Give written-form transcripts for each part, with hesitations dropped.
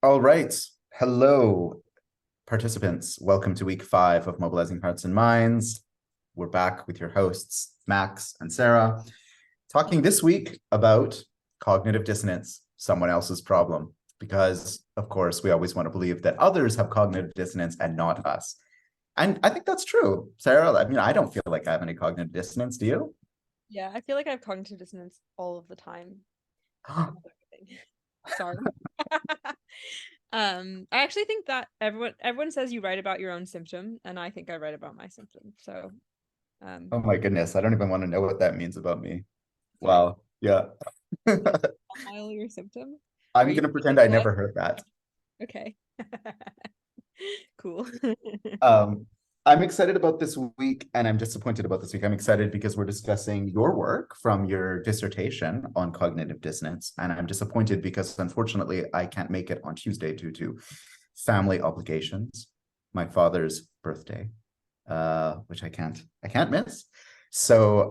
All right. Hello, participants. Welcome to week 5 of Mobilizing Hearts and Minds. We're back with your hosts, Max and Sarah, talking this week about cognitive dissonance, someone else's problem. Because, of course, we always want to believe that others have cognitive dissonance and not us. And I think that's true, Sarah. I mean, I don't feel like I have any cognitive dissonance. Do you? Yeah, I feel like I have cognitive dissonance all of the time about everything. Sorry. I actually think that everyone says you write about your own symptom, and I think I write about my symptom. So, um, Oh my goodness. I don't even want to know what that means about me. sorry. Wow. Yeah. Smile your symptom? Are I'm you going to pretend I like, never heard that. okay. Cool. Um, I'm excited about this week and I'm disappointed about this week. I'm excited because we're discussing your work from your dissertation on cognitive dissonance. And I'm disappointed because unfortunately I can't make it on Tuesday due to family obligations, my father's birthday, which I can't miss. So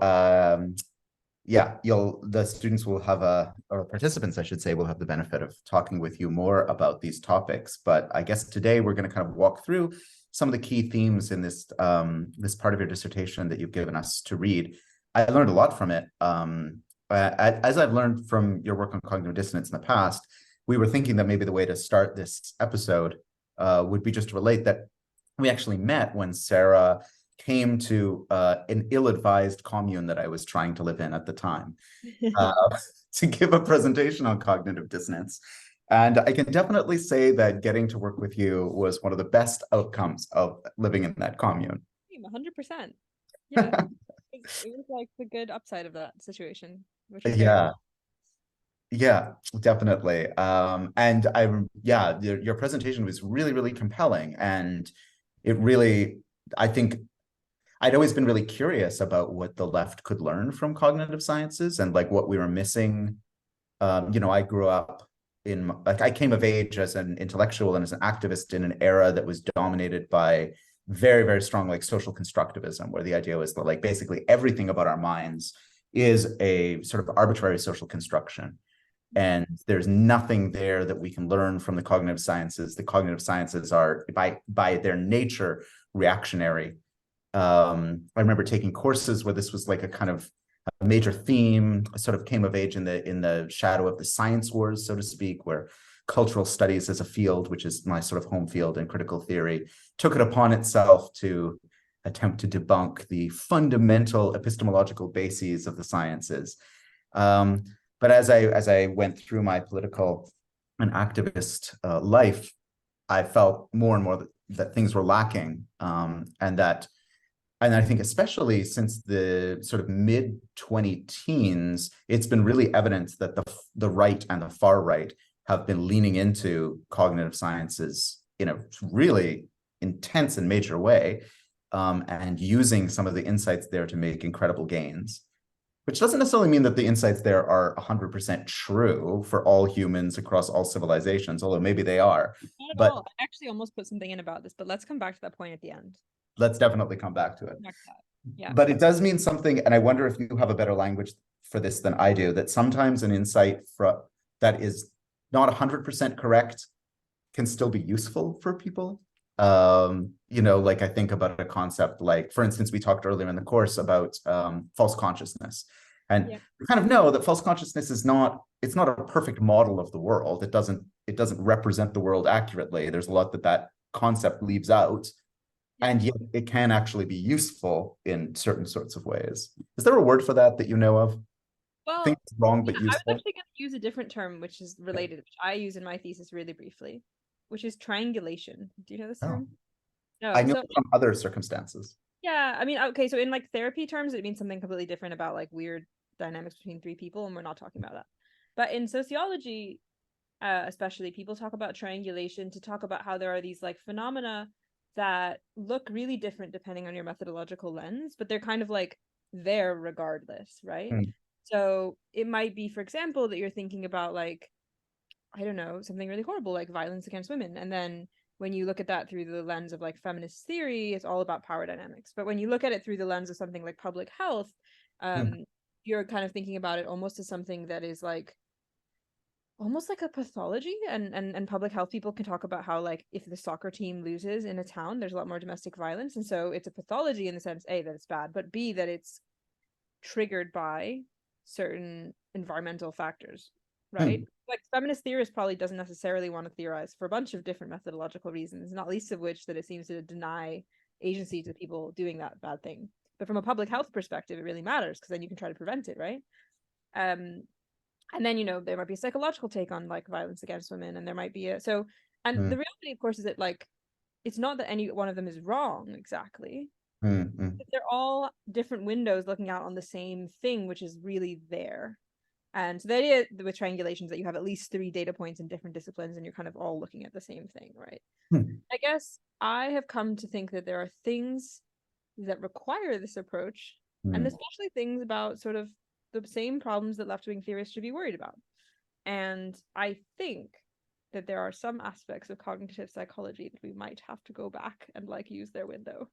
yeah, the students will have or participants, I should say, will have the benefit of talking with you more about these topics. But I guess today we're going to kind of walk through some of the key themes in this part of your dissertation that you've given us to read. I learned a lot from it. As I've learned from your work on cognitive dissonance in the past, we were thinking that maybe the way to start this episode would be just to relate that we actually met when Sarah came to an ill-advised commune that I was trying to live in at the time uh, to give a presentation on cognitive dissonance. And I can definitely say that getting to work with you was one of the best outcomes of living in that commune. 100%. Yeah. It was like the good upside of that situation, which was very Yeah, yeah, definitely. And yeah, your presentation was really, really compelling. And it really, I think I'd always been really curious about what the left could learn from cognitive sciences and like what we were missing. I grew up like I came of age as an intellectual and as an activist in an era that was dominated by very, very strong like social constructivism, where the idea was that like basically everything about our minds is a sort of arbitrary social construction. And there's nothing there that we can learn from the cognitive sciences. The cognitive sciences are by their nature reactionary. I remember taking courses where this was like a kind of a major theme. I sort of came of age in the shadow of the science wars, so to speak, where cultural studies as a field, which is my sort of home field in critical theory, took it upon itself to attempt to debunk the fundamental epistemological bases of the sciences. Um, but as I went through my political and activist life, I felt more and more that things were lacking, and I think especially since the sort of mid 20 teens, it's been really evident that the right and the far right have been leaning into cognitive sciences in a really intense and major way, and using some of the insights there to make incredible gains. Which doesn't necessarily mean that the insights there are 100% true for all humans across all civilizations, although maybe they are. not at But all. I actually almost put something in about this, but let's come back to that point at the end. let's definitely come back to it. Back to that. Yeah. But it does mean something, and I wonder if you have a better language for this than I do, that sometimes an insight that is not 100% correct can still be useful for people. Like I think about a concept like, for instance, we talked earlier in the course about false consciousness. And Yeah. we kind of know that false consciousness it's not a perfect model of the world. It doesn't represent the world accurately. There's a lot that concept leaves out, Yeah. and yet it can actually be useful in certain sorts of ways. Is there a word for that you know of? I think Well, it's wrong yeah, but I was useful. actually going to use a different term, which is related, which I use in my thesis really briefly, which is triangulation. Do you know this Oh, term? I No. know So, from other circumstances. yeah, I mean, okay, so in like therapy terms, it means something completely different about like weird dynamics between three people, and we're not talking about that. But in sociology, especially, people talk about triangulation to talk about how there are these like phenomena that look really different depending on your methodological lens, but they're kind of like there regardless, right? Hmm. So it might be, for example, that you're thinking about like, I don't know, something really horrible like violence against women. And then when you look at that through the lens of like feminist theory, it's all about power dynamics. But when you look at it through the lens of something like public health, Hmm. you're kind of thinking about it almost as something that is like almost like a pathology, and public health people can talk about how, like, if the soccer team loses in a town, there's a lot more domestic violence, and so it's a pathology in the sense, A, that it's bad, but B, that it's triggered by certain environmental factors, right? Hmm. Like, feminist theorist probably doesn't necessarily want to theorize for a bunch of different methodological reasons, not least of which that it seems to deny agency to people doing that bad thing. But from a public health perspective, it really matters because then you can try to prevent it, right? um and then, there might be a psychological take on like violence against women, and there might be and Hmm. the reality, of course, is that, like, it's not that any one of them is wrong exactly. Hmm. Hmm. They're all different windows looking out on the same thing, which is really there. And so the idea with triangulation is that you have at least 3 data points in different disciplines and you're kind of all looking at the same thing, right? Hmm. I guess I have come to think that there are things that require this approach, and Hmm. especially things about sort of the same problems that left-wing theorists should be worried about. And I think that there are some aspects of cognitive psychology that we might have to go back and like use their window.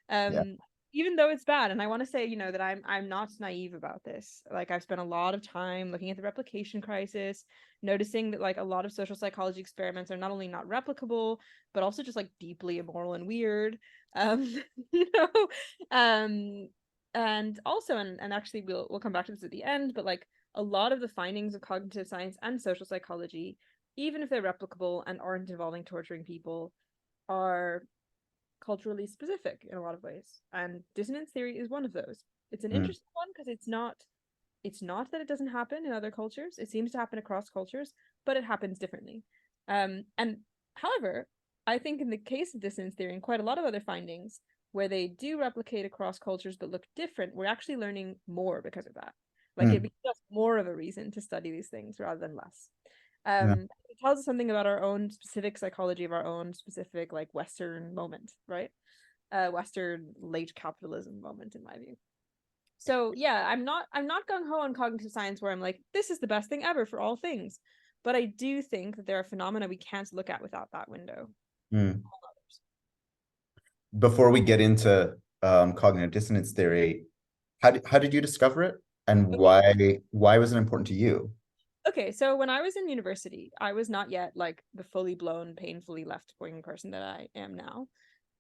Yeah. Um, Even though it's bad. And I want to say, that I'm not naive about this. Like, I've spent a lot of time looking at the replication crisis, noticing that like a lot of social psychology experiments are not only not replicable, but also just like deeply immoral and weird. Um, you know, um, and also, and actually we'll come back to this at the end, but like a lot of the findings of cognitive science and social psychology, even if they're replicable and aren't involving torturing people, are culturally specific in a lot of ways. And dissonance theory is one of those. It's an Hmm. interesting one because it's not that it doesn't happen in other cultures. It seems to happen across cultures, but it happens differently. And however, I think in the case of dissonance theory and quite a lot of other findings where they do replicate across cultures but look different, we're actually learning more because of that. Like, it Hmm. becomes more of a reason to study these things rather than less. Yeah. It tells us something about our own specific psychology of our own specific like Western moment, right? Western late capitalism moment, in my view. So yeah, I'm not gung ho on cognitive science where I'm like, this is the best thing ever for all things. But I do think that there are phenomena we can't look at without that window. Hmm. Before we get into cognitive dissonance theory, how did you discover it, and Okay. why was it important to you? Okay, so when I was in university, I was not yet like the fully blown, painfully left-wing person that I am now.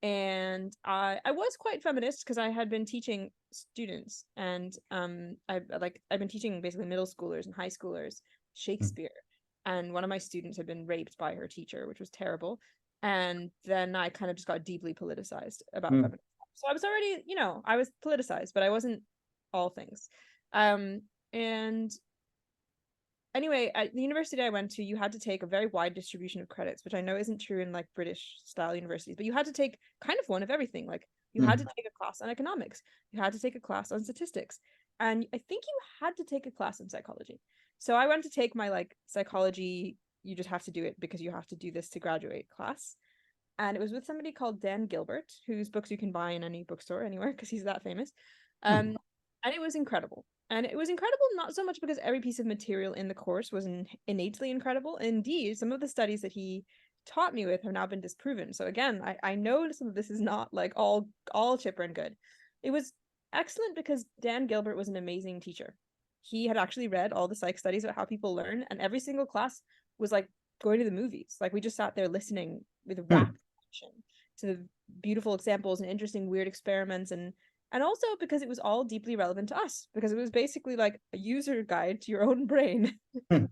And I was quite feminist because I had been teaching students, and I've been teaching basically middle schoolers and high schoolers Hmm. Shakespeare. And one of my students had been raped by her teacher, which was terrible. And then I kind of just got deeply politicized about Hmm. feminism. So I was already, I was politicized, but I wasn't all things. Um, and anyway, at the university I went to, you had to take a very wide distribution of credits, which I know isn't true in like British style universities, but you had to take kind of one of everything. Like, you had to Hmm. take a class on economics, you had to take a class on statistics, and I think you had to take a class on psychology. So I went to take my like psychology, you just have to do it because you have to do this to graduate class. And it was with somebody called Dan Gilbert, whose books you can buy in any bookstore anywhere because he's that famous. Hmm. Um, and it was incredible. And it was incredible not so much because every piece of material in the course was innately incredible. Indeed, some of the studies that he taught me with have now been disproven. So again, I know some of this is not like all chipper and good. It was excellent because Dan Gilbert was an amazing teacher. He had actually read all the psych studies about how people learn, and every single class was like going to the movies. Like, we just sat there listening with Hmm. rapt attention to the beautiful examples and interesting weird experiments, and also because it was all deeply relevant to us, because it was basically like a user guide to your own brain. Hmm.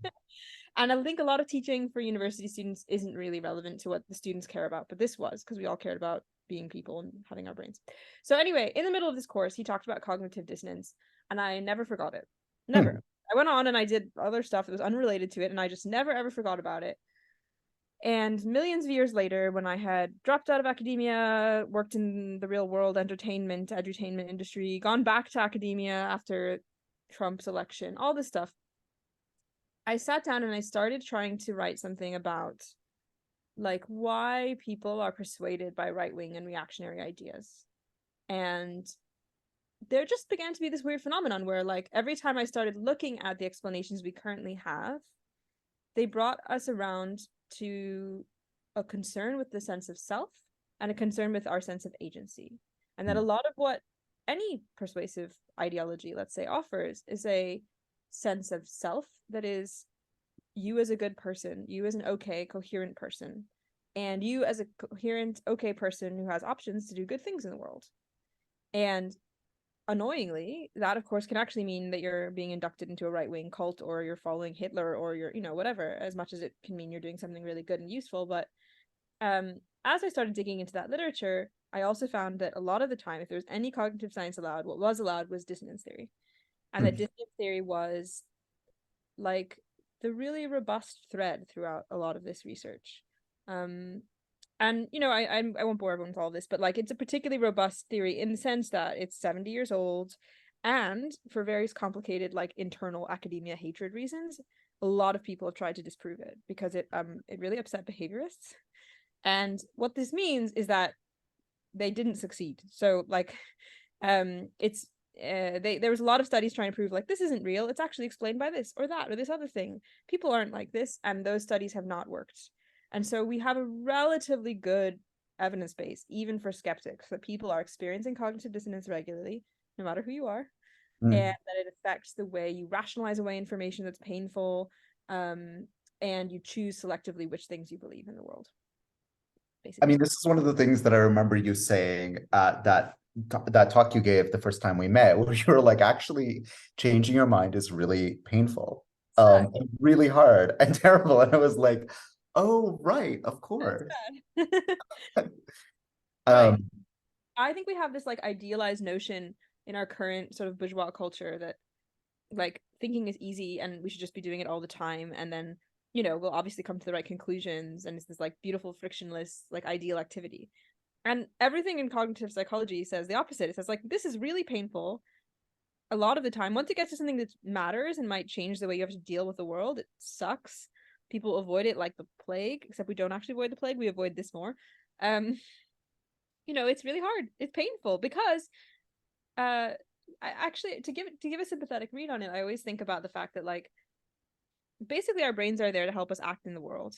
And I think a lot of teaching for university students isn't really relevant to what the students care about, but this was, because we all cared about being people and having our brains. So anyway, in the middle of this course, he talked about cognitive dissonance, and I never forgot it. Never. Hmm. I went on and I did other stuff that was unrelated to it, and I just never ever forgot about it. And millions of years later, when I had dropped out of academia, worked in the real world edutainment industry, gone back to academia after Trump's election, all this stuff, I sat down and I started trying to write something about like why people are persuaded by right-wing and reactionary ideas. And there just began to be this weird phenomenon where like every time I started looking at the explanations we currently have, they brought us around to a concern with the sense of self and a concern with our sense of agency. And that a lot of what any persuasive ideology, let's say, offers is a sense of self that is you as a good person, you as an okay, coherent person, and you as a coherent, okay person who has options to do good things in the world. And annoyingly, that of course can actually mean that you're being inducted into a right-wing cult, or you're following Hitler, or you're, whatever, as much as it can mean you're doing something really good and useful. But as I started digging into that literature, I also found that a lot of the time, if there was any cognitive science allowed, what was allowed was dissonance theory. And that Hmm. dissonance theory was like the really robust thread throughout a lot of this research. Um, and I won't bore everyone with all this, but like it's a particularly robust theory in the sense that it's 70 years old, and for various complicated like internal academia hatred reasons, a lot of people have tried to disprove it because it really upset behaviorists. And what this means is that they didn't succeed. So like it's there was a lot of studies trying to prove like this isn't real, it's actually explained by this or that or this other thing. People aren't like this, and those studies have not worked. And so we have a relatively good evidence base, even for skeptics, that people are experiencing cognitive dissonance regularly, no matter who you are, and Hmm. that it affects the way you rationalize away information that's painful, um, and you choose selectively which things you believe in the world, I basically. mean, this is one of the things that I remember you saying at that talk you gave the first time we met, where you were like, actually, changing your mind is really painful, Sucks. and really hard and terrible. And I was like, oh, right, of That's course. bad. Right. Um, I think we have this like idealized notion in our current sort of bourgeois culture that like thinking is easy and we should just be doing it all the time, and then we'll obviously come to the right conclusions, and it's this like beautiful frictionless like ideal activity. And everything in cognitive psychology says the opposite. It says like this is really painful a lot of the time. Once it gets to something that matters and might change the way you have to deal with the world, it sucks. People avoid it like the plague, except we don't actually avoid the plague, we avoid this more. um it's really hard, it's painful because I actually, to give a sympathetic read on it, I always think about the fact that like basically our brains are there to help us act in the world.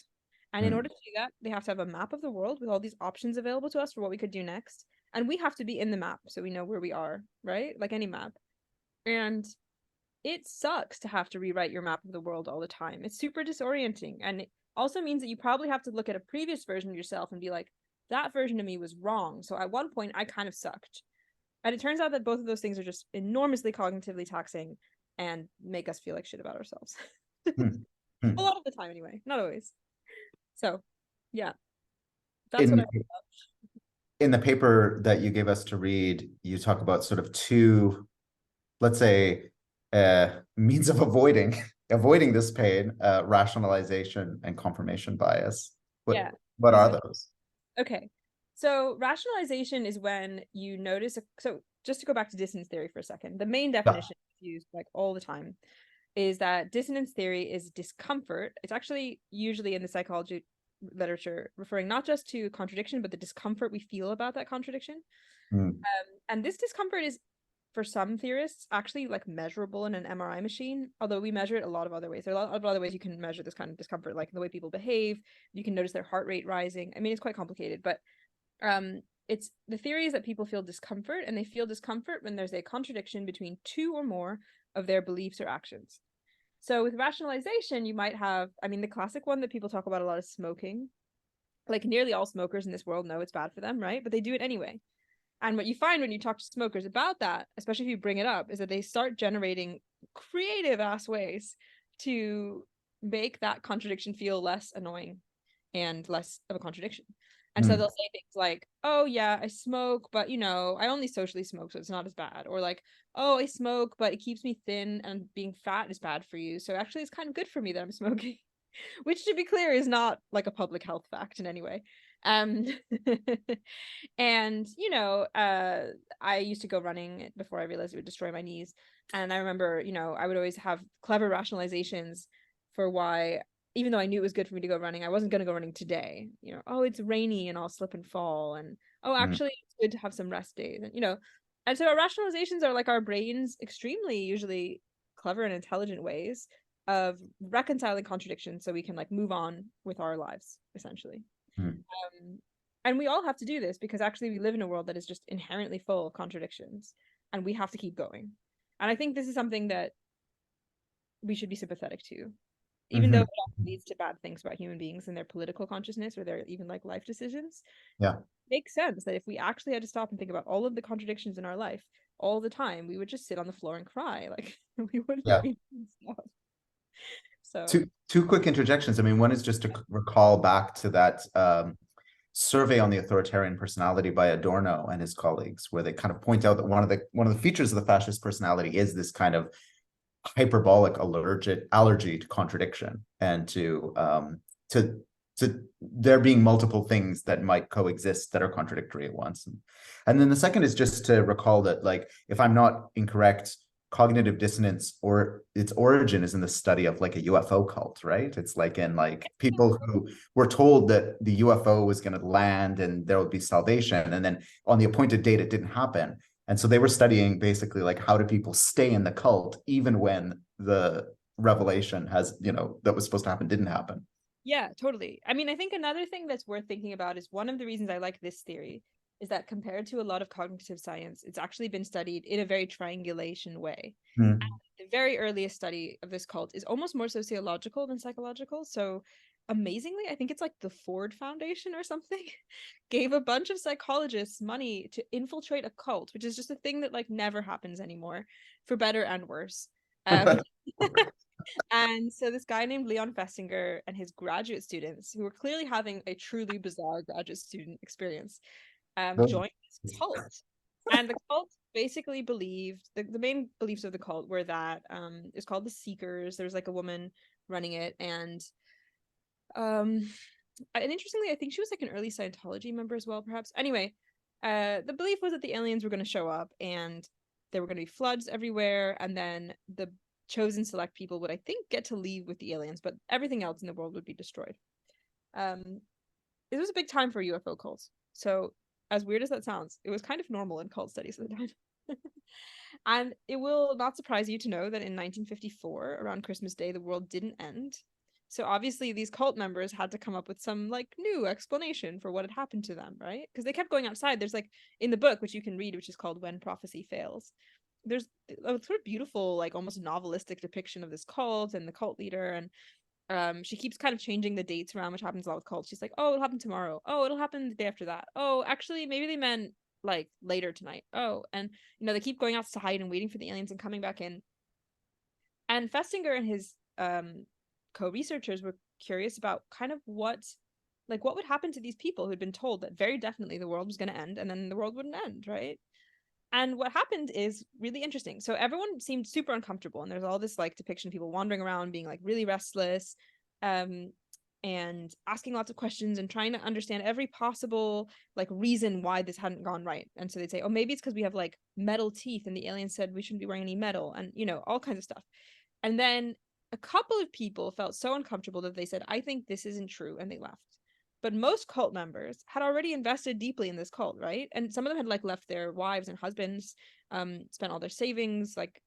And in hmm, order to do that, they have to have a map of the world with all these options available to us for what we could do next. And we have to be in the map so we know where we are, right? Like any map. And it sucks to have to rewrite your map of the world all the time. It's super disorienting. And it also means that you probably have to look at a previous version of yourself and be like, that version of me was wrong. So at one point, I kind of sucked. And it turns out that both of those things are just enormously cognitively taxing and make us feel like shit about ourselves. hmm, A hmm. lot of the time, anyway. Not always. So, yeah, that's what In I. in the paper that you gave us to read, you talk about sort of two, let's say, means of avoiding this pain, rationalization and confirmation bias. Yeah. What These are are those? okay. So, rationalization is when you notice. So, just to go back to dissonance theory for a second, the main Yeah. definition used like all the time is that dissonance theory is discomfort. It's actually usually in the psychology literature referring not just to contradiction, but the discomfort we feel about that contradiction. Hmm, And this discomfort is, for some theorists, actually like measurable in an MRI machine, although we measure it a lot of other ways. There are a lot of other ways you can measure this kind of discomfort, like the way people behave. You can notice their heart rate rising. I mean, it's quite complicated, but it's the theory is that people feel discomfort, and they feel discomfort when there's a contradiction between two or more of their beliefs or actions. So with rationalization, you might have, I mean, the classic one that people talk about a lot is smoking. Like nearly all smokers in this world know it's bad for them, right? But they do it anyway. And what you find when you talk to smokers about that, especially if you bring it up, is that they start generating creative ass ways to make that contradiction feel less annoying and less of a contradiction. And so hmm, they'll say things like, oh, yeah, I smoke, but I only socially smoke, so it's not as bad. Or like, oh, I smoke, but it keeps me thin and being fat is bad for you. So actually, it's kind of good for me that I'm smoking, which to be clear is not like a public health fact in any way. Um, and I used to go running before I realized it would destroy my knees. And I remember, I would always have clever rationalizations for why, even though I knew it was good for me to go running, I wasn't going to go running today. Oh, it's rainy and I'll slip and fall. And oh, hmm, actually, it's good to have some rest days. And so our rationalizations are like our brains extremely usually clever and intelligent ways of reconciling contradictions so we can like move on with our lives, essentially. hmm. Um, and we all have to do this because actually we live in a world that is just inherently full of contradictions, and we have to keep going. And I think this is something that we should be sympathetic to, even though Mhm. it often leads to bad things about human beings and their political consciousness or their even like life decisions. Yeah. Makes sense that if we actually had to stop and think about all of the contradictions in our life all the time, we would just sit on the floor and cry. Like we wouldn't Yeah. be doing stuff. So Two quick interjections. I mean, one is just to recall back to that survey on the authoritarian personality by Adorno and his colleagues, where they kind of point out that one of the features of the fascist personality is this kind of hyperbolic allergy to contradiction and to there being multiple things that might coexist that are contradictory at once. And then the second is just to recall that, like, if I'm not incorrect, cognitive dissonance or its origin is in the study of like a UFO cult, right? It's like in like people who were told that the UFO was going to land and there would be salvation, and then on the appointed date it didn't happen. And so they were studying basically like how do people stay in the cult even when the revelation has, that was supposed to happen didn't happen. yeah, totally. I mean, I think another thing that's worth thinking about is one of the reasons I like this theory is that compared to a lot of cognitive science, it's actually been studied in a very triangulation way. Hmm. The very earliest study of this cult is almost more sociological than psychological. So amazingly, I think it's like the Ford Foundation or something gave a bunch of psychologists money to infiltrate a cult, which is just a thing that like never happens anymore, for better and worse. Um, and so this guy named Leon Festinger and his graduate students, who were clearly having a truly bizarre graduate student experience, joined this cult. And the cult basically believed the main beliefs of the cult were that it's called the Seekers. There was like a woman running it, um and interestingly, I think she was like an early Scientology member as well, perhaps. Anyway, the belief was that the aliens were going to show up and there were going to be floods everywhere, and then the chosen select people would, I think, get to leave with the aliens, but everything else in the world would be destroyed. Um, it was a big time for UFO cults. So, as weird as that sounds, it was kind of normal in cult studies at the time. And it will not surprise you to know that in 1954, around Christmas Day, the world didn't end. So obviously these cult members had to come up with some like new explanation for what had happened to them, right? Because they kept going outside. There's like in the book, which you can read, which is called When Prophecy Fails, there's a sort of beautiful, like almost novelistic depiction of this cult and the cult leader. And she keeps kind of changing the dates around, which happens a lot with cults. She's like, oh, it'll happen tomorrow. Oh, it'll happen the day after that. Oh, actually, maybe they meant like later tonight. Oh, and they keep going out to hide and waiting for the aliens and coming back in. And Festinger and his co-researchers were curious about kind of what would happen to these people who'd been told that very definitely the world was going to end and then the world wouldn't end, right? And what happened is really interesting. So everyone seemed super uncomfortable, and there's all this like depiction of people wandering around being like really restless, um, and asking lots of questions and trying to understand every possible like reason why this hadn't gone right. And so they'd say, oh, maybe it's because we have like metal teeth, and the aliens said we shouldn't be wearing any metal, and all kinds of stuff. And then a couple of people felt so uncomfortable that they said, I think this isn't true, and they left. But most cult members had already invested deeply in this cult, right? And some of them had like left their wives and husbands, spent all their savings, like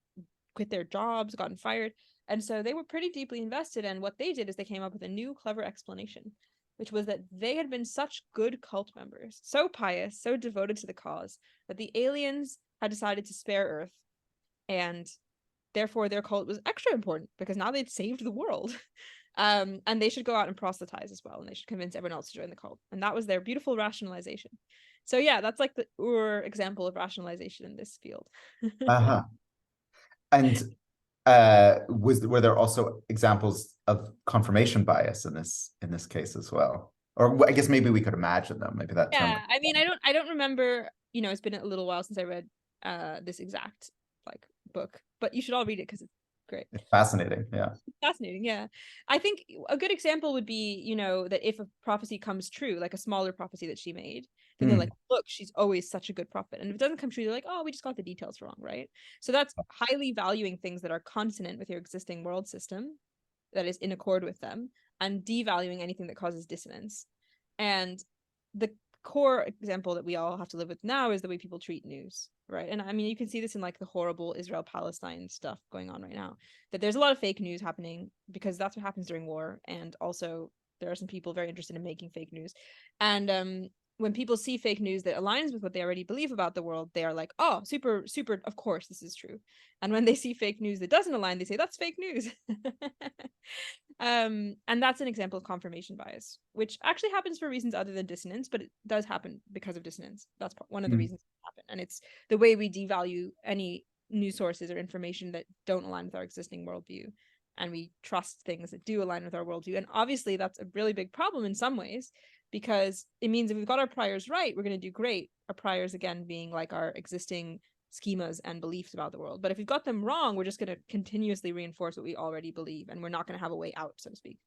quit their jobs, gotten fired. And so they were pretty deeply invested. And what they did is they came up with a new clever explanation, which was that they had been such good cult members, so pious, so devoted to the cause, that the aliens had decided to spare Earth. And therefore their cult was extra important because now they'd saved the world. And they should go out and proselytize as well, and they should convince everyone else to join the cult. And that was their beautiful rationalization. So yeah, that's like the example of rationalization in this field. Uh-huh. And were there also examples of confirmation bias in this case as well? Or I guess maybe we could imagine them. Maybe that term. Yeah, I mean, I don't remember. It's been a little while since I read this exact like book, but you should all read it because it's great. It's fascinating. Yeah. Fascinating, yeah. I think a good example would be, that if a prophecy comes true, like a smaller prophecy that she made, then they're like, Hmm. look, she's always such a good prophet. And if it doesn't come true, they're like, oh, we just got the details wrong, right? So that's highly valuing things that are consonant with your existing world system, that is in accord with them, and devaluing anything that causes dissonance. And the core example that we all have to live with now is the way people treat news, right? And I mean, you can see this in like the horrible Israel Palestine stuff going on right now, that there's a lot of fake news happening because that's what happens during war. And also there are some people very interested in making fake news. And when people see fake news that aligns with what they already believe about the world, they are like, oh, super, super, of course, this is true. And when they see fake news that doesn't align, they say, that's fake news. And that's an example of confirmation bias, which actually happens for reasons other than dissonance, but it does happen because of dissonance. That's one of the Mm. reasons it happen. And it's the way we devalue any news sources or information that don't align with our existing worldview. And we trust things that do align with our worldview. And obviously, that's a really big problem in some ways, because it means if we've got our priors right, we're going to do great. Our priors, again, being like our existing schemas and beliefs about the world. But if we've got them wrong, we're just going to continuously reinforce what we already believe, and we're not going to have a way out, so to speak.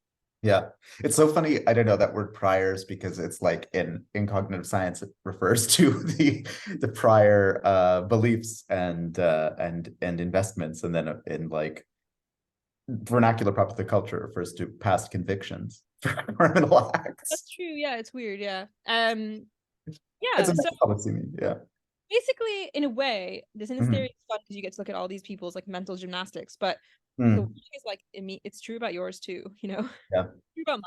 Yeah, it's so funny. I don't know that word priors because it's like in cognitive science, it refers to the prior beliefs and investments, and then in like vernacular popular culture refers to past convictions for criminal That's acts. true. Yeah, it's weird. Yeah. It's a Yeah. So nice policy meme. Yeah. basically, in a way, dissonance theory Mhm. is fun because you get to look at all these people's like mental gymnastics. But the Mm. thing is, like, it's true about yours too. Yeah. True about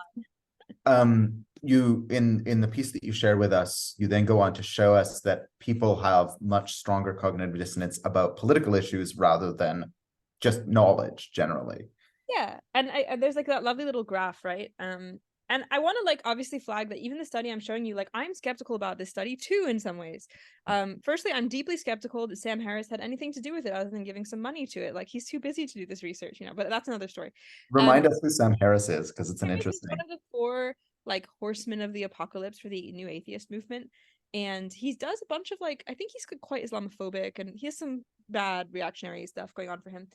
mine. You in the piece that you share with us, you then go on to show us that people have much stronger cognitive dissonance about political issues rather than just knowledge generally. Yeah, and there's like that lovely little graph, right? And I want to like obviously flag that even the study I'm showing you, like I'm skeptical about this study too in some ways. Firstly, I'm deeply skeptical that Sam Harris had anything to do with it other than giving some money to it. Like he's too busy to do this research, but that's another story. Remind us who Sam Harris is, because it's an Harris is one interesting. of the four like horsemen of the apocalypse for the new atheist movement, and he does a bunch of like I think he's quite Islamophobic, and he has some bad reactionary stuff going on for him.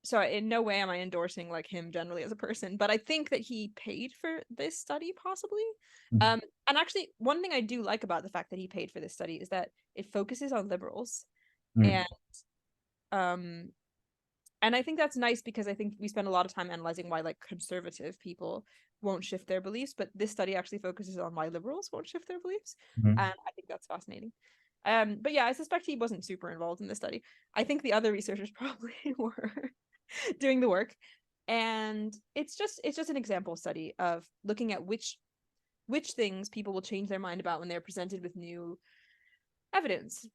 So in no way am I endorsing like him generally as a person, but I think that he paid for this study possibly. Um, and actually, one thing I do like about the fact that he paid for this study is that it focuses on liberals, Mm, and um and I think that's nice because I think we spend a lot of time analyzing why like conservative people won't shift their beliefs, but this study actually focuses on why liberals won't shift their beliefs. mhm, And I think that's fascinating. But yeah, I suspect he wasn't super involved in the study. I think the other researchers probably were doing the work. And it's just an example study of looking at which things people will change their mind about when they're presented with new evidence.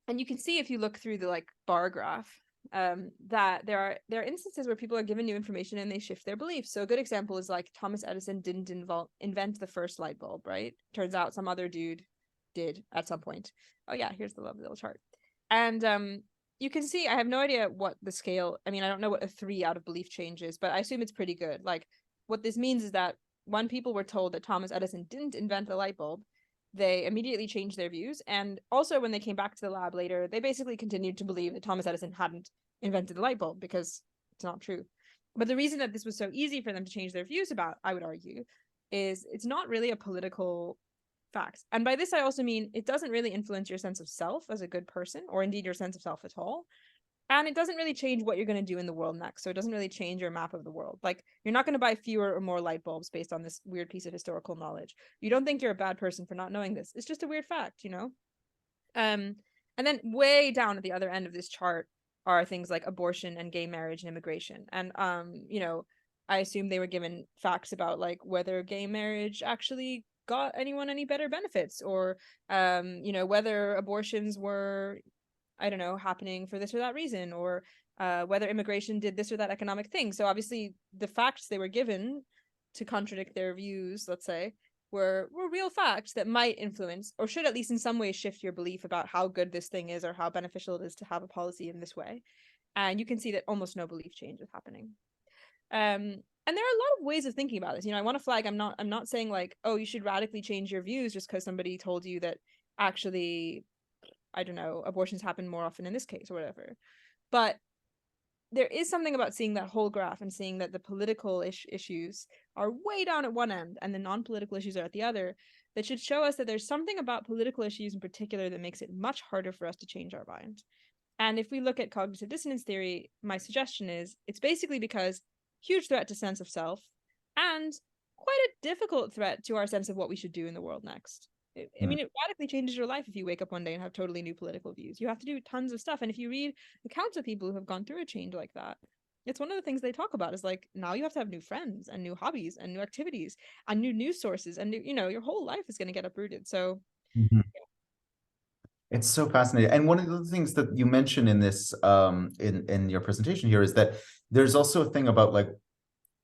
And you can see if you look through the like bar graph, that there are instances where people are given new information and they shift their beliefs. So a good example is like Thomas Edison didn't invent the first light bulb, right? Turns out some other dude did at some point. Oh yeah, here's the lovely little chart. And you can see I have no idea what the scale. I mean, I don't know what a 3 out of belief change is, but I assume it's pretty good. Like what this means is that when people were told that Thomas Edison didn't invent the light bulb, they immediately changed their views. And also, when they came back to the lab later, they basically continued to believe that Thomas Edison hadn't invented the light bulb because it's not true. But the reason that this was so easy for them to change their views about, I would argue, is it's not really a political fact. And by this, I also mean it doesn't really influence your sense of self as a good person, or indeed your sense of self at all. And it doesn't really change what you're going to do in the world next. So it doesn't really change your map of the world. Like you're not going to buy fewer or more light bulbs based on this weird piece of historical knowledge. You don't think you're a bad person for not knowing this. It's just a weird fact. Um, and then way down at the other end of this chart are things like abortion and gay marriage and immigration. And I assume they were given facts about like whether gay marriage actually got anyone any better benefits, or whether abortions were, I don't know, happening for this or that reason, or whether immigration did this or that economic thing. So obviously, the facts they were given to contradict their views, let's say, were real facts that might influence, or should at least in some way shift your belief about how good this thing is or how beneficial it is to have a policy in this way. And you can see that almost no belief change is happening. And there are a lot of ways of thinking about this. I want to flag I'm not saying like, oh, you should radically change your views just because somebody told you that actually, I don't know, abortions happen more often in this case or whatever. But there is something about seeing that whole graph and seeing that the political issues are way down at one end and the non-political issues are at the other, that should show us that there's something about political issues in particular that makes it much harder for us to change our mind. And if we look at cognitive dissonance theory, my suggestion is it's basically because huge threat to sense of self and quite a difficult threat to our sense of what we should do in the world next. I mm. mean, it radically changes your life if you wake up one day and have totally new political views. You have to do tons of stuff. And if you read accounts of people who have gone through a change like that, It's one of the things they talk about is like now you have to have new friends and new hobbies and new activities and new news sources and new, your whole life is going to get uprooted. So Mhm. It's so fascinating. And one of the things that you mentioned in this in your presentation here is that there's also a thing about like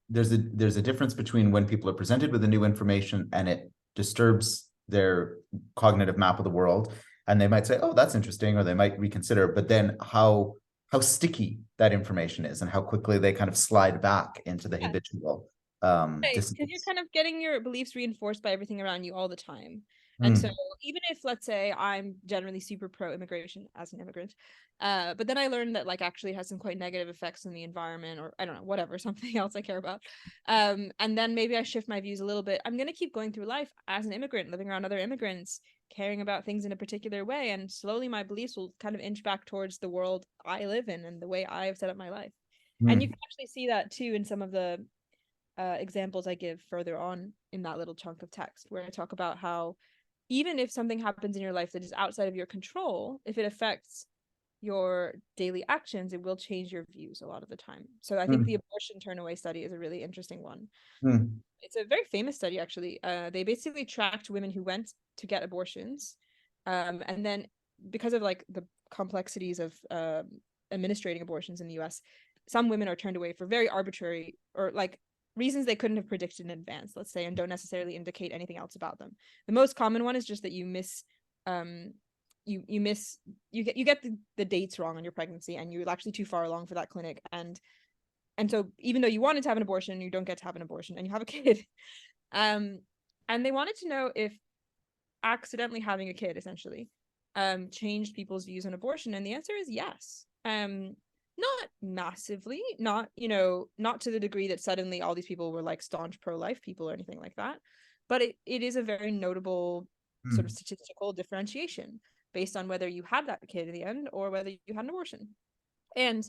there's a difference between when people are presented with the new information and it disturbs their cognitive map of the world, and they might say, "Oh, that's interesting," or they might reconsider. But then how sticky that information is, and how quickly they kind of slide back into the yeah. habitual Right, because you're dissonance. kind of getting your beliefs reinforced by everything around you all the time. And so Mm, even if, let's say, I'm generally super pro immigration as an immigrant, but then I learned that like actually has some quite negative effects on the environment, or I don't know, whatever, something else I care about. And then maybe I shift my views a little bit. I'm gonna keep going through life as an immigrant, living around other immigrants, caring about things in a particular way, and slowly my beliefs will kind of inch back towards the world I live in and the way I've set up my life. And you mm, can actually see that too in some of the examples I give further on in that little chunk of text, where I talk about how even if something happens in your life that is outside of your control, if it affects your daily actions, it will change your views a lot of the time. So I think the mm, abortion turn away study is a really interesting one. mm, It's a very famous study, actually. They basically tracked women who went to get abortions, and then because of like the complexities of administrating abortions in the U.S., some women are turned away for very arbitrary or like reasons they couldn't have predicted in advance, let's say, and don't necessarily indicate anything else about them. The most common one is just that you miss um you miss you get the dates wrong on your pregnancy and you're actually too far along for that clinic, and so even though you wanted to have an abortion, you don't get to have an abortion and you have a kid. um and they wanted to know if accidentally having a kid essentially changed people's views on abortion, and the answer is yes. Not massively, not not to the degree that suddenly all these people were like staunch pro-life people or anything like that, but it is a very notable sort of mm. statistical differentiation based on whether you had that kid in the end or whether you had an abortion. And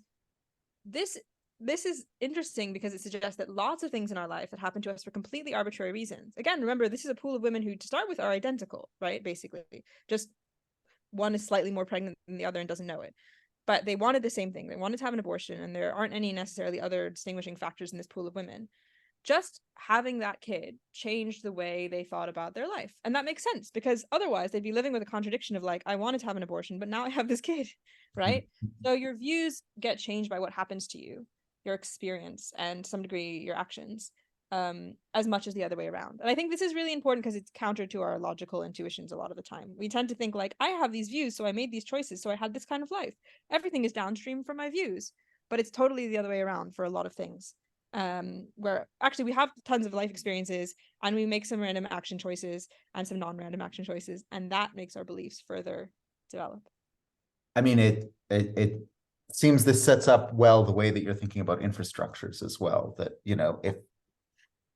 this this is interesting because it suggests that lots of things in our life that happen to us for completely arbitrary reasons. Again, remember, this is a pool of women who to start with are identical, right? Basically, just one is slightly more pregnant than the other and doesn't know it, but they wanted the same thing. They wanted to have an abortion, and there aren't any necessarily other distinguishing factors in this pool of women. Just having that kid changed the way they thought about their life. And that makes sense because otherwise they'd be living with a contradiction of like, I wanted to have an abortion, but now I have this kid, right? So your views get changed by what happens to you, your experience, and to some degree your actions, as much as the other way around. And I think this is really important because it's counter to our logical intuitions a lot of the time. We tend to think like, I have these views, so I made these choices, so I had this kind of life. Everything is downstream from my views, but it's totally the other way around for a lot of things, where actually we have tons of life experiences and we make some random action choices and some non-random action choices, and that makes our beliefs further develop. I mean, it seems this sets up well the way that you're thinking about infrastructures as well. That, if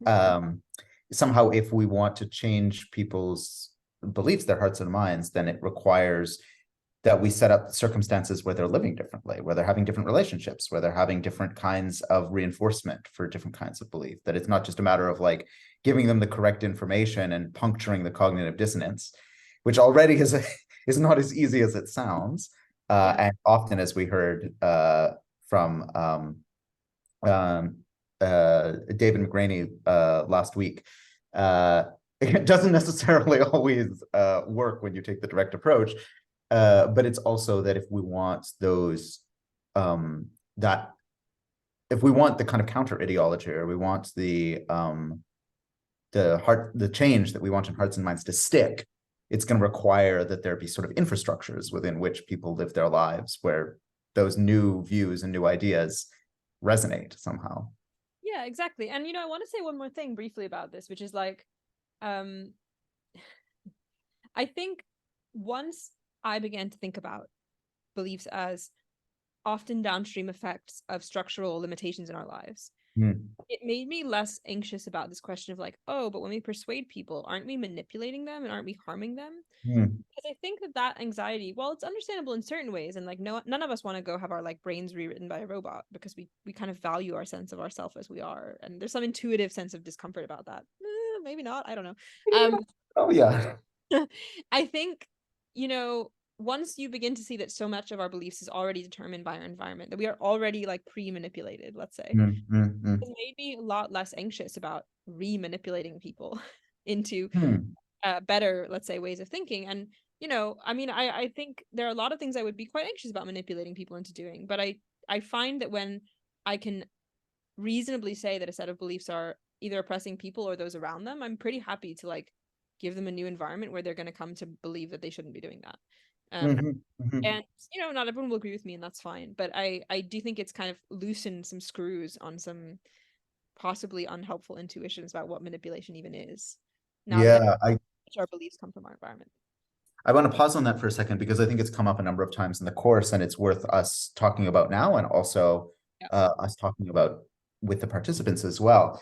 um, somehow if we want to change people's beliefs, their hearts and minds, then it requires that we set up circumstances where they're living differently, where they're having different relationships, where they're having different kinds of reinforcement for different kinds of belief. That it's not just a matter of like giving them the correct information and puncturing the cognitive dissonance, which already is not as easy as it sounds. Yeah. And often, as we heard from um, David McGraney last week, it doesn't necessarily always work when you take the direct approach. But it's also that if we want those, that if we want the kind of counter ideology, or we want the change that we want in hearts and minds to stick, it's going to require that there be sort of infrastructures within which people live their lives, where those new views and new ideas resonate somehow. Yeah, exactly. And I want to say one more thing briefly about this, which is like, um I think once I began to think about beliefs as often downstream effects of structural limitations in our lives, Mm, it made me less anxious about this question of like, oh, but when we persuade people, aren't we manipulating them and aren't we harming them? mm, Because I think that anxiety, well, it's understandable in certain ways, and like no, none of us want to go have our like brains rewritten by a robot because we kind of value our sense of ourself as we are, and there's some intuitive sense of discomfort about that. Maybe not, I don't know. oh yeah. I think, you know, once you begin to see that so much of our beliefs is already determined by our environment, that we are already like pre-manipulated, let's say, Mm, mm, it mm, made me a lot less anxious about re-manipulating people into mm. better, let's say, ways of thinking. And I mean, I think there are a lot of things I would be quite anxious about manipulating people into doing, but I find that when I can reasonably say that a set of beliefs are either oppressing people or those around them, I'm pretty happy to like give them a new environment where they're going to come to believe that they shouldn't be doing that. Mhm, mhm. And not everyone will agree with me, and that's fine. But I do think it's kind of loosened some screws on some possibly unhelpful intuitions about what manipulation even is. Now that Yeah, our beliefs come from our environment. I want to pause on that for a second because I think it's come up a number of times in the course and it's worth us talking about now and also Yeah. us talking about with the participants as well.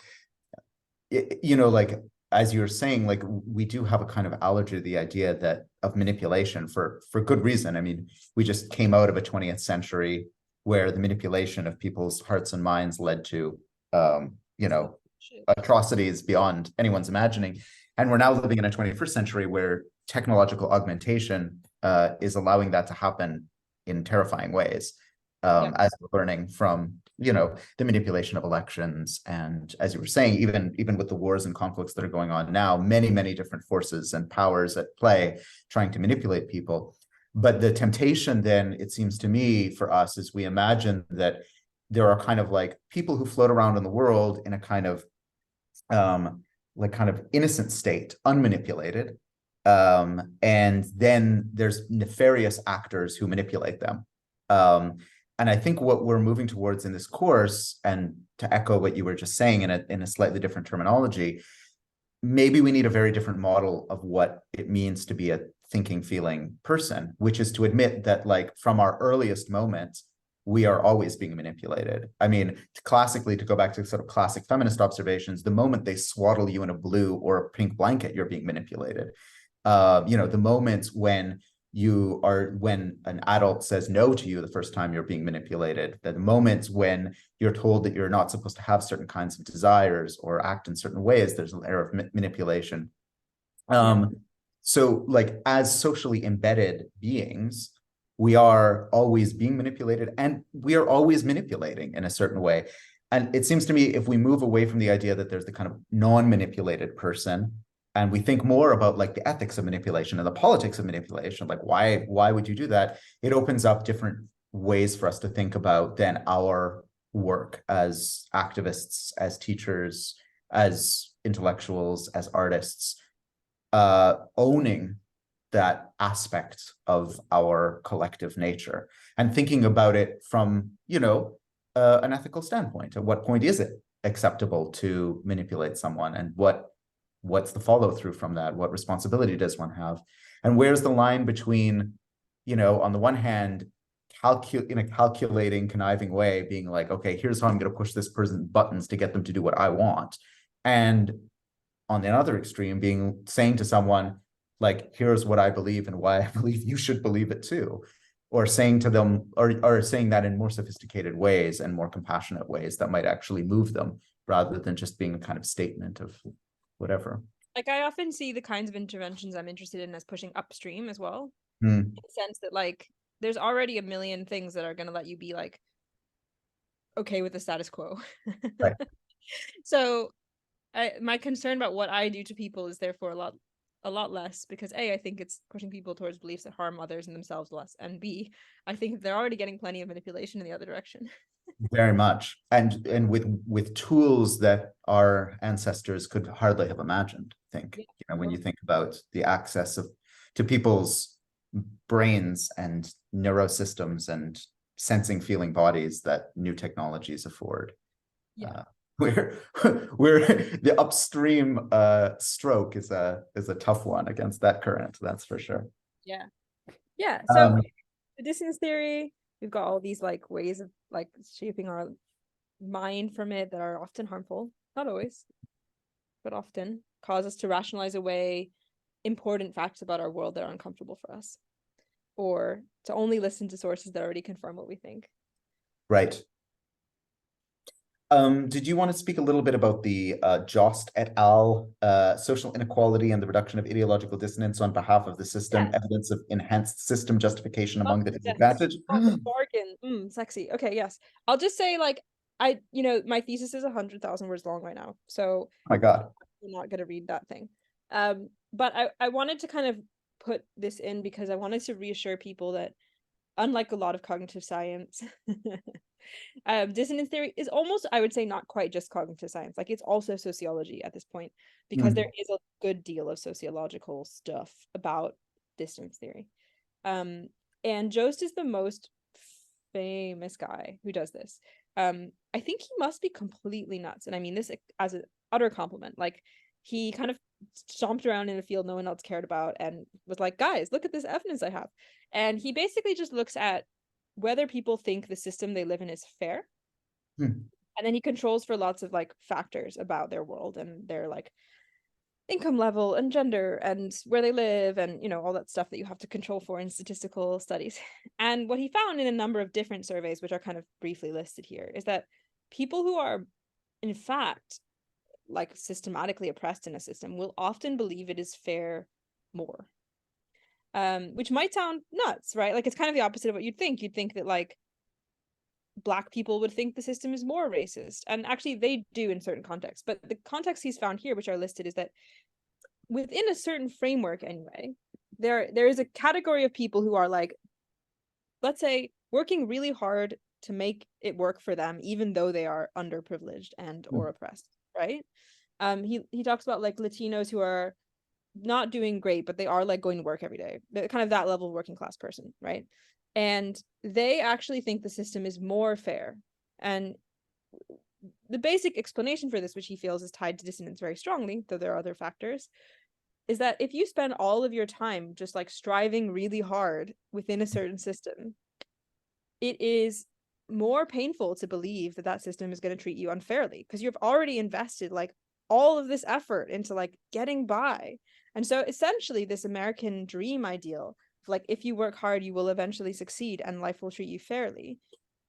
Like as you're saying, like we do have a kind of allergy to the idea that of manipulation for good reason. I mean, we just came out of a 20th century where the manipulation of people's hearts and minds led to Shit. atrocities beyond anyone's imagining. And we're now living in a 21st century where technological augmentation is allowing that to happen in terrifying ways, Yeah. as we're learning from the manipulation of elections, and as you were saying, even with the wars and conflicts that are going on now, many different forces and powers at play trying to manipulate people. But the temptation then, it seems to me, for us is we imagine that there are kind of like people who float around in the world in a kind of innocent state, unmanipulated. And then there's nefarious actors who manipulate them. And I think what we're moving towards in this course, and to echo what you were just saying in a slightly different terminology, maybe we need a very different model of what it means to be a thinking, feeling person, which is to admit that, like, from our earliest moments, we are always being manipulated. I mean, classically, to go back to sort of classic feminist observations, the moment they swaddle you in a blue or a pink blanket, you're being manipulated. The moments when an adult says no to you the first time, you're being manipulated. The moments when you're told that you're not supposed to have certain kinds of desires or act in certain ways, there's an air of manipulation. Yeah. So, like, as socially embedded beings, we are always being manipulated and we are always manipulating in a certain way. And it seems to me, if we move away from the idea that there's the kind of non-manipulated person, and we think more about like the ethics of manipulation and the politics of manipulation, like why would you do that? It opens up different ways for us to think about then our work as activists, as teachers, as intellectuals, as artists, owning that aspect of our collective nature and thinking about it from, an ethical standpoint. At what point is it acceptable to manipulate someone, and what's the follow through from that? What responsibility does one have? And where's the line between, on the one hand, in a calculating, conniving way, being like, okay, here's how I'm going to push this person's buttons to get them to do what I want, and on the other extreme, saying to someone, like, here's what I believe and why I believe you should believe it too. Or saying to them, or saying that in more sophisticated ways and more compassionate ways that might actually move them, rather than just being a kind of statement of whatever. Like, I often see the kinds of interventions I'm interested in as pushing upstream as well, Mm, in the sense that like there's already a million things that are going to let you be like okay with the status quo. right. So my concern about what I do to people is therefore a lot less, because A, I think it's pushing people towards beliefs that harm others and themselves less, and B, I think they're already getting plenty of manipulation in the other direction. Very much. And with tools that our ancestors could hardly have imagined, I think, Yeah. when you think about the access to people's brains and neurosystems and sensing, feeling bodies that new technologies afford. Yeah. We're we're the upstream stroke is a tough one against that current, that's for sure. Yeah. Yeah. So Um, the distance theory, we've got all these like ways of like shaping our mind from it that are often harmful, not always, but often cause us to rationalize away important facts about our world that are uncomfortable for us, or to only listen to sources that already confirm what we think. right. Did you want to speak a little bit about the Jost et al. Social inequality and the reduction of ideological dissonance on behalf of the system, Yes. evidence of enhanced system justification Oh, among the yes. disadvantaged? Oh, the Oh bargain. Sexy. Okay, yes. I'll just say like my thesis is 100,000 words long right now. So my God. I'm not gonna read that thing. But I wanted to kind of put this in because I wanted to reassure people that unlike a lot of cognitive science, dissonance theory is almost, I would say, not quite just cognitive science. Like it's also sociology at this point, because there Mm, is a good deal of sociological stuff about dissonance theory. Um, and Jost is the most famous guy who does this. I think he must be completely nuts. And I mean this as an utter compliment. Like he kind of stomped around in a field no one else cared about and was like, guys, look at this evidence I have. And he basically just looks at whether people think the system they live in is fair. mm, And then he controls for lots of like factors about their world and their like income level and gender and where they live and all that stuff that you have to control for in statistical studies. And what he found in a number of different surveys, which are kind of briefly listed here, is that people who are in fact like systematically oppressed in a system will often believe it is fair more. Which might sound nuts, right? Like it's kind of the opposite of what you'd think. You'd think that like Black people would think the system is more racist, and actually they do in certain contexts. But the contexts he's found here, which are listed, is that within a certain framework anyway, there is a category of people who are like, let's say, working really hard to make it work for them even though they are underprivileged and or mm, oppressed, right? He talks about like Latinos who are not doing great, but they are like going to work every day. They're kind of that level of working class person, right? And they actually think the system is more fair. And the basic explanation for this, which he feels is tied to dissonance very strongly, though there are other factors, is that if you spend all of your time just like striving really hard within a certain system, it is more painful to believe that that system is going to treat you unfairly because you've already invested like all of this effort into like getting by. And so essentially this American dream ideal of like if you work hard you will eventually succeed and life will treat you fairly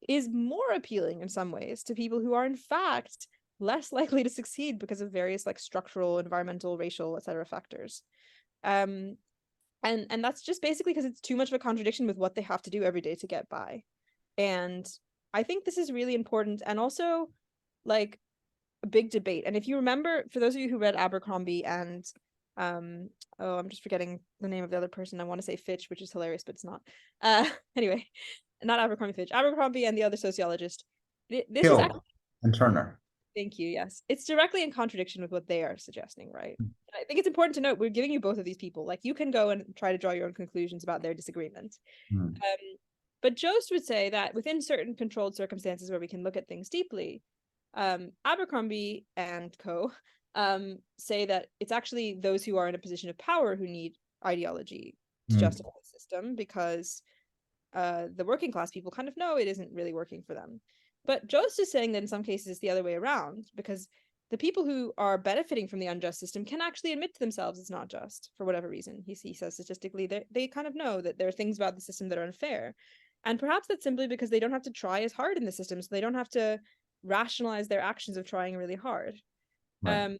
is more appealing in some ways to people who are in fact less likely to succeed because of various like structural, environmental, racial, etc. factors. Um, and that's just basically because it's too much of a contradiction with what they have to do every day to get by. And I think this is really important and also like a big debate. And if you remember, for those of you who read Abercrombie and oh, I'm just forgetting the name of the other person. I want to say Fitch, which is hilarious, but it's not. Anyway, not Abercrombie Fitch, Abercrombie and the other sociologist. This is actually, Hill and Turner. thank you, yes. It's directly in contradiction with what they are suggesting, right? And I think it's important to note we're giving you both of these people. Like you can go and try to draw your own conclusions about their disagreement. Mm, But Jost would say that within certain controlled circumstances where we can look at things deeply, Abercrombie and co. Say that it's actually those who are in a position of power who need ideology to mm, justify the system because the working class people kind of know it isn't really working for them. But Jost is saying that in some cases it's the other way around because the people who are benefiting from the unjust system can actually admit to themselves it's not just for whatever reason. He says statistically they kind of know that there are things about the system that are unfair. And perhaps that's simply because they don't have to try as hard in the system, so they don't have to rationalize their actions of trying really hard. right. Um,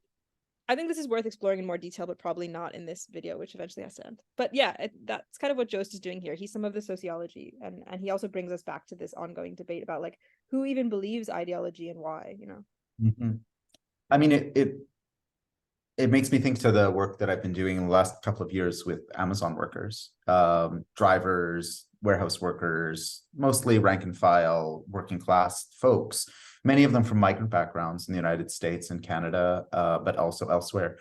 I think this is worth exploring in more detail, but probably not in this video, which eventually has to end. But yeah, that's kind of what Jost is doing here. He's some of the sociology, and he also brings us back to this ongoing debate about like who even believes ideology and why, you know. Mhm. I mean, it makes me think to the work that I've been doing in the last couple of years with Amazon workers, drivers, warehouse workers, mostly rank and file, working class folks, many of them from migrant backgrounds in the United States and Canada, but also elsewhere.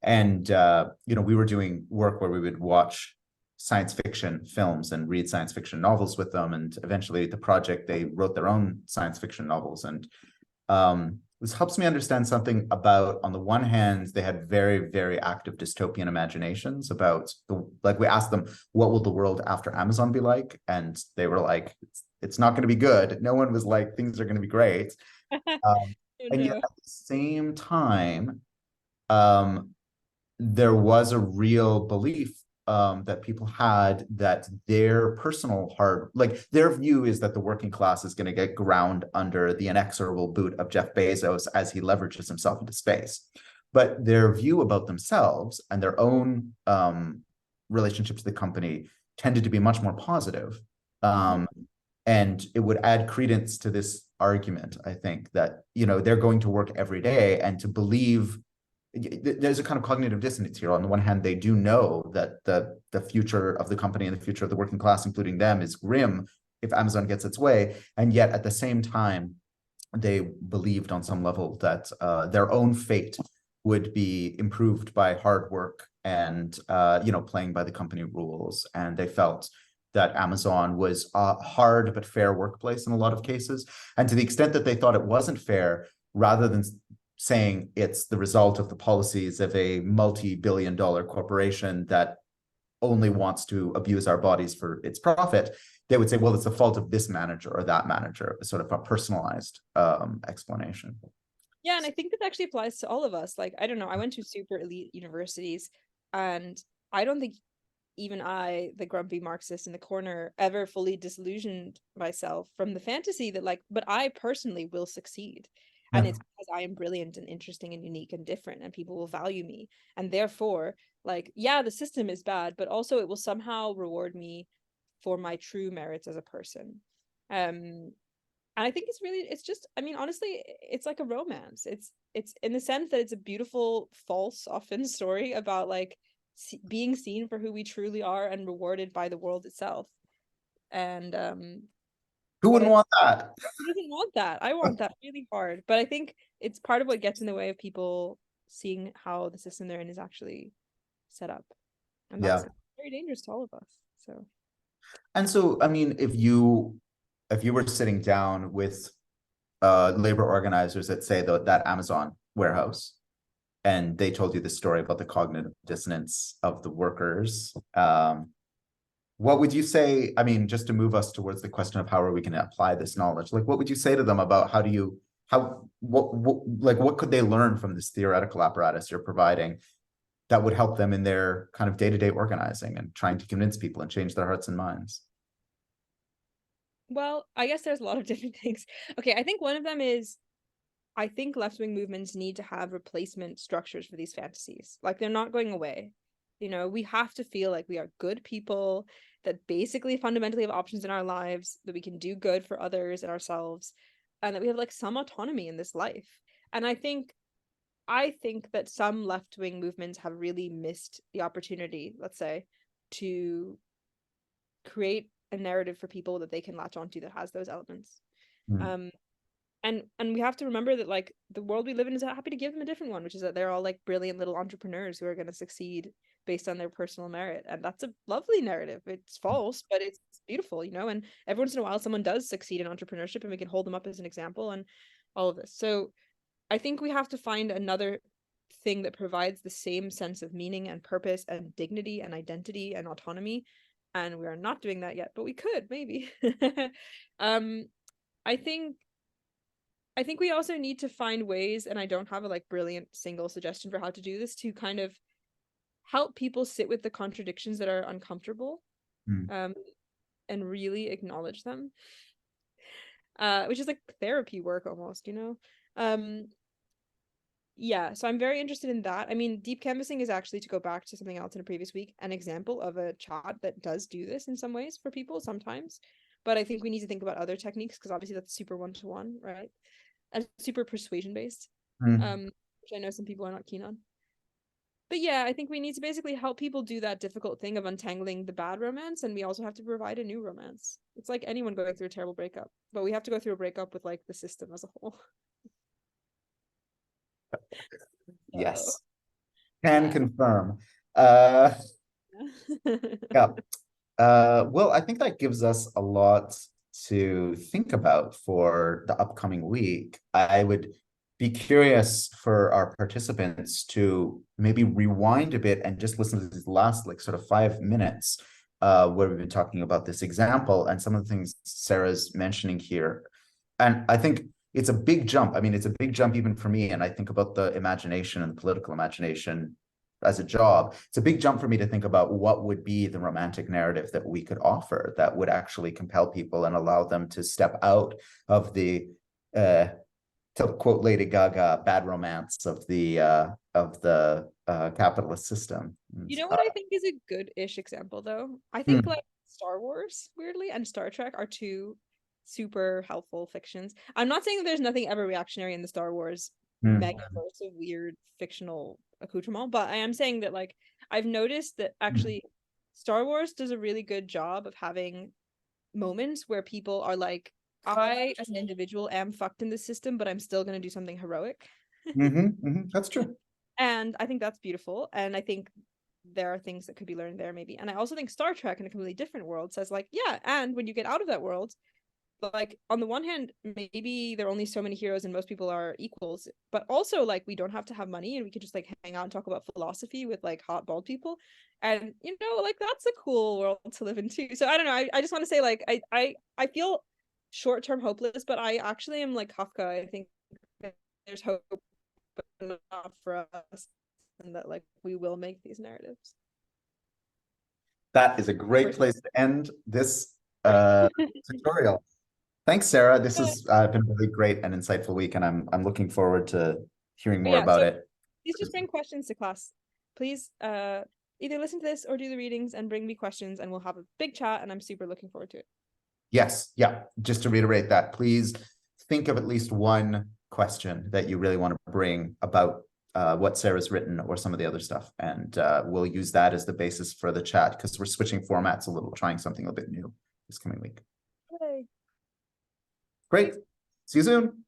And, we were doing work where we would watch science fiction films and read science fiction novels with them. And eventually the project, they wrote their own science fiction novels. And this helps me understand something about, on the one hand, they had very, very active dystopian imaginations about like we asked them, what will the world after Amazon be like? And they were like, it's not going to be good. No one was like, things are going to be great. Um, Oh, and yet no. at the same time, there was a real belief that people had, that their personal like their view is that the working class is going to get ground under the inexorable boot of Jeff Bezos as he leverages himself into space. But their view about themselves and their own relationship to the company tended to be much more positive. And it would add credence to this argument, I think, that, you know, they're going to work every day, and to believe there's a kind of cognitive dissonance here. On the one hand, they do know that the future of the company and the future of the working class, including them, is grim if Amazon gets its way. And yet at the same time, they believed on some level that their own fate would be improved by hard work and, you know, playing by the company rules. And they felt that Amazon was a hard but fair workplace in a lot of cases. And to the extent that they thought it wasn't fair, rather than saying it's the result of the policies of a multi-billion-dollar corporation that only wants to abuse our bodies for its profit, they would say, well, it's the fault of this manager or that manager, sort of a personalized explanation. Yeah, and I think that actually applies to all of us. Like, I don't know, I went to super elite universities, and I don't think even I, the grumpy Marxist in the corner, ever fully disillusioned myself from the fantasy that, like, but I personally will succeed. And Yeah. it's because I am brilliant and interesting and unique and different, and people will value me. And therefore, like, yeah, the system is bad, but also it will somehow reward me for my true merits as a person. And I think it's really, it's just, I mean, honestly, it's like a romance. It's in the sense that it's a beautiful, false, often story about like being seen for who we truly are and rewarded by the world itself. And Who but wouldn't want that? who doesn't want that? I want that really hard. But I think it's part of what gets in the way of people seeing how the system they're in is actually set up, and that's Yeah. very dangerous to all of us. So And so, I mean, if you were sitting down with labor organizers at, say, that Amazon warehouse, and they told you the story about the cognitive dissonance of the workers, what would you say? I mean, just to move us towards the question of how are we going to apply this knowledge, like what would you say to them about what could they learn from this theoretical apparatus you're providing that would help them in their kind of day-to-day organizing and trying to convince people and change their hearts and minds? well, I guess there's a lot of different things. Okay, I think one of them is I think left-wing movements need to have replacement structures for these fantasies. Like they're not going away. You know, we have to feel like we are good people that basically fundamentally have options in our lives, that we can do good for others and ourselves, and that we have like some autonomy in this life. And I think that some left-wing movements have really missed the opportunity, let's say, to create a narrative for people that they can latch onto that has those elements. Mm. Um, and we have to remember that like the world we live in is happy to give them a different one, which is that they're all like brilliant little entrepreneurs who are going to succeed based on their personal merit, and that's a lovely narrative. It's false, but it's beautiful, you know. And every once in a while someone does succeed in entrepreneurship, and we can hold them up as an example, and all of this. So I think we have to find another thing that provides the same sense of meaning and purpose and dignity and identity and autonomy, and we are not doing that yet, but we could maybe. um I think I think we also need to find ways, and I don't have a like brilliant single suggestion for how to do this, to kind of help people sit with the contradictions that are uncomfortable, Mm. um, and really acknowledge them. Which is like therapy work almost, you know? Um, yeah, so I'm very interested in that. I mean, deep canvassing is actually, to go back to something else in a previous week, an example of a chat that does do this in some ways for people sometimes. But I think we need to think about other techniques, because obviously that's super one-to-one, right? And super persuasion based, Mm. um, which I know some people are not keen on. But yeah, I think we need to basically help people do that difficult thing of untangling the bad romance, and we also have to provide a new romance. It's like anyone going through a terrible breakup, but we have to go through a breakup with like the system as a whole. So Yes, can yeah. confirm. Uh, Yeah. yeah. Well, I think that gives us a lot to think about for the upcoming week. I would be curious for our participants to maybe rewind a bit and just listen to these last like sort of 5 minutes where we've been talking about this example and some of the things Sarah's mentioning here. And I think it's a big jump. I mean, it's a big jump even for me. And I think about the imagination and the political imagination as a job, it's a big jump for me to think about what would be the romantic narrative that we could offer that would actually compel people and allow them to step out of the, to quote Lady Gaga, bad romance of the capitalist system. You know what I think is a good-ish example though? I think like Star Wars, weirdly, and Star Trek are two super helpful fictions. I'm not saying that there's nothing ever reactionary in the Star Wars megaverse of weird fictional accoutrement, but I am saying that like I've noticed that actually Star Wars does a really good job of having moments where people are like, I as an individual am fucked in the system, but I'm still gonna do something heroic. That's true. And I think that's beautiful. And I think there are things that could be learned there maybe. And I also think Star Trek in a completely different world says like, yeah, and when you get out of that world, like on the one hand, maybe there are only so many heroes and most people are equals, but also like we don't have to have money and we could just like hang out and talk about philosophy with like hot bald people. And you know, like that's a cool world to live in too. So I don't know. I just want to say like I feel short-term hopeless, but I actually am like Kafka. I think there's hope enough for us and that like we will make these narratives. That is a great place to end this tutorial. Thanks, Sarah. This has been a really great and insightful week, and I'm looking forward to hearing more about it. Please just bring questions to class. Please either listen to this or do the readings and bring me questions, and we'll have a big chat, and I'm super looking forward to it. Yes, yeah. Just to reiterate that, please think of at least one question that you really want to bring about what Sarah's written or some of the other stuff, and we'll use that as the basis for the chat because we're switching formats a little, trying something a bit new this coming week. Yay. Great. See you soon.